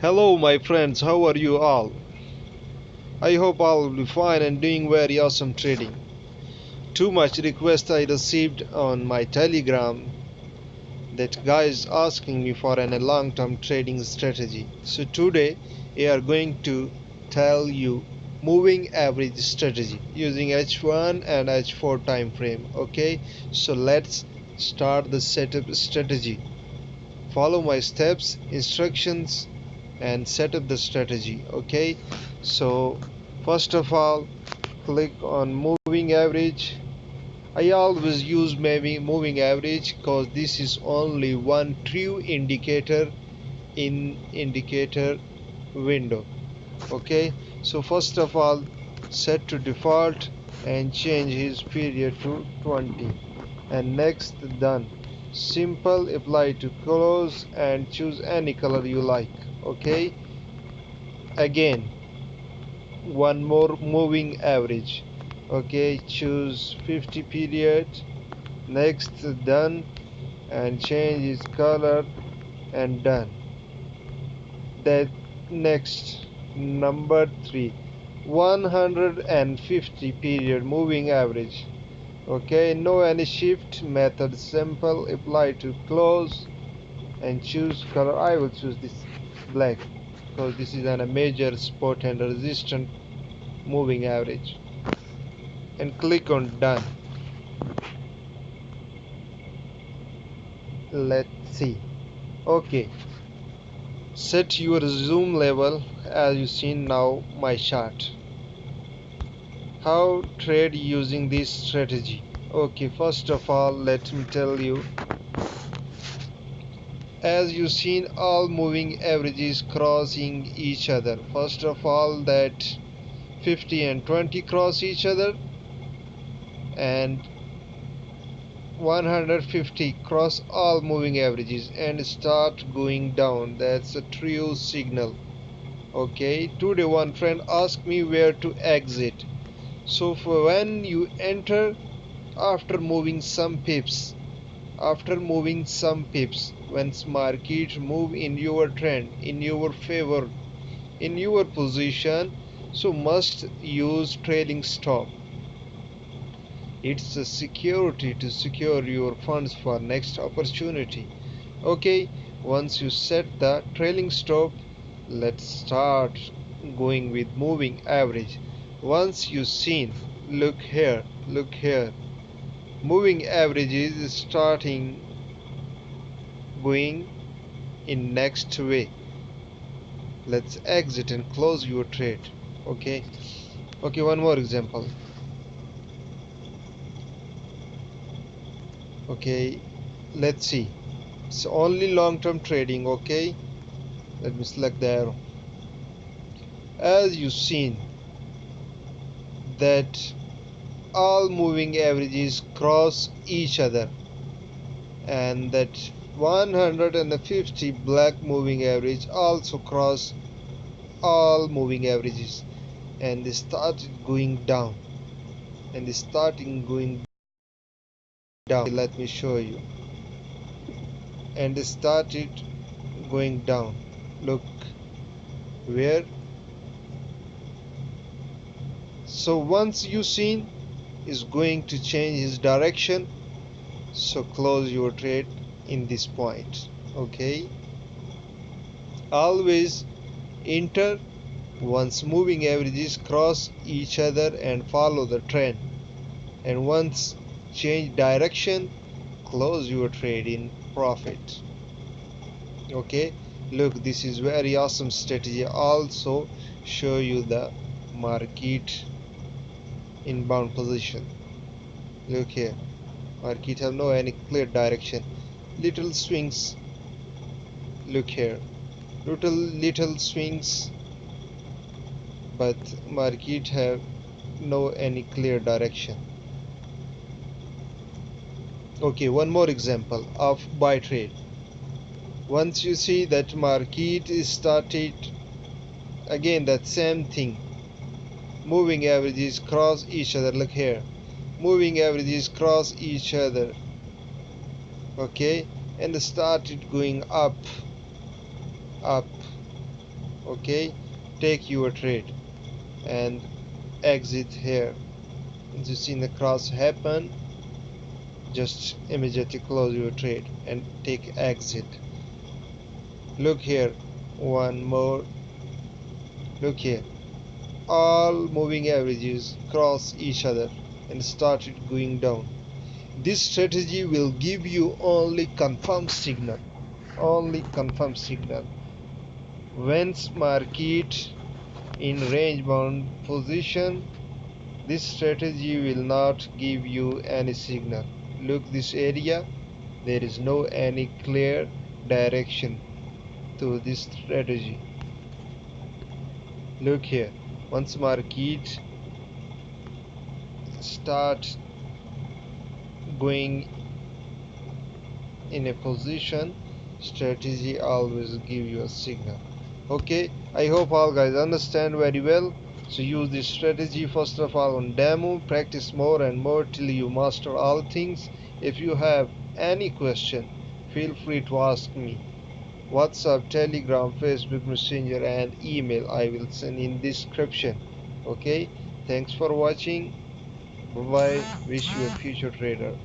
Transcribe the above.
Hello my friends, how are you all? I hope all will be fine and doing very awesome trading. Too much request I received on my telegram that guys asking me for a long-term trading strategy. So today we are going to tell you moving average strategy using H1 and H4 time frame. Okay, so let's start the setup strategy. Follow my steps, instructions and set up the strategy. Okay, so first of all click on moving average. I always use maybe moving average because this is only one true indicator in indicator window. Okay, so first of all set to default and change his period to 20 and next done. Simple, apply to close and choose any color you like. Okay, again one more moving average. Okay, choose 50 period, next done and change its color and done. That next number 3, 150 period moving average. Okay, no any shift method, simple, apply to close and choose color. I will choose this black because this is a major support and resistance moving average and click on done. Let's see. Okay, set your zoom level as you see now my chart. How trade using this strategy? Okay, first of all let me tell you, as you seen all moving averages crossing each other. First of all that 50 and 20 cross each other and 150 cross all moving averages and start going down. That's a true signal. Okay, today one friend asked me where to exit. So for when you enter after moving some pips, when market move in your trend, in your favor, in your position, so must use trailing stop. It's a security to secure your funds for next opportunity. Okay, once you set the trailing stop, let's start going with moving average. Once you seen, look here, moving average is starting going in next way. Let's exit and close your trade. Okay, one more example. Okay, let's see, it's only long-term trading. Okay, let me select the arrow. As you seen that all moving averages cross each other and that 150 black moving average also cross all moving averages and they started going down and they starting going down. Let me show you. And they started going down. Look where. So once you seen is going to change his direction, so close your trade in this point. Okay, always enter once moving averages cross each other and follow the trend, and once change direction, close your trade in profit. Okay, look, this is very awesome strategy. Also show you the market inbound position. Look here, market have no any clear direction, little swings. Look here, little swings, but market have no any clear direction. Okay, one more example of buy trade. Once you see that market is started again that same thing, moving averages cross each other. Look here, moving averages cross each other. Okay, and started going up, Okay, take your trade and exit here. As you see the cross happen, just immediately close your trade and take exit. Look here, one more. Look here, all moving averages cross each other and started going down. This strategy will give you only confirmed signal, only confirmed signal. Once market in range bound position, this strategy will not give you any signal. Look this area, there is no any clear direction to this strategy. Look here, once market start going in a position, strategy always give you a signal. Okay, I hope all guys understand very well. So use this strategy first of all on demo, practice more and more till you master all things. If you have any question, feel free to ask me. WhatsApp, Telegram, Facebook Messenger and email I will send in description. Okay, thanks for watching. Bye bye. Wish you a future trader.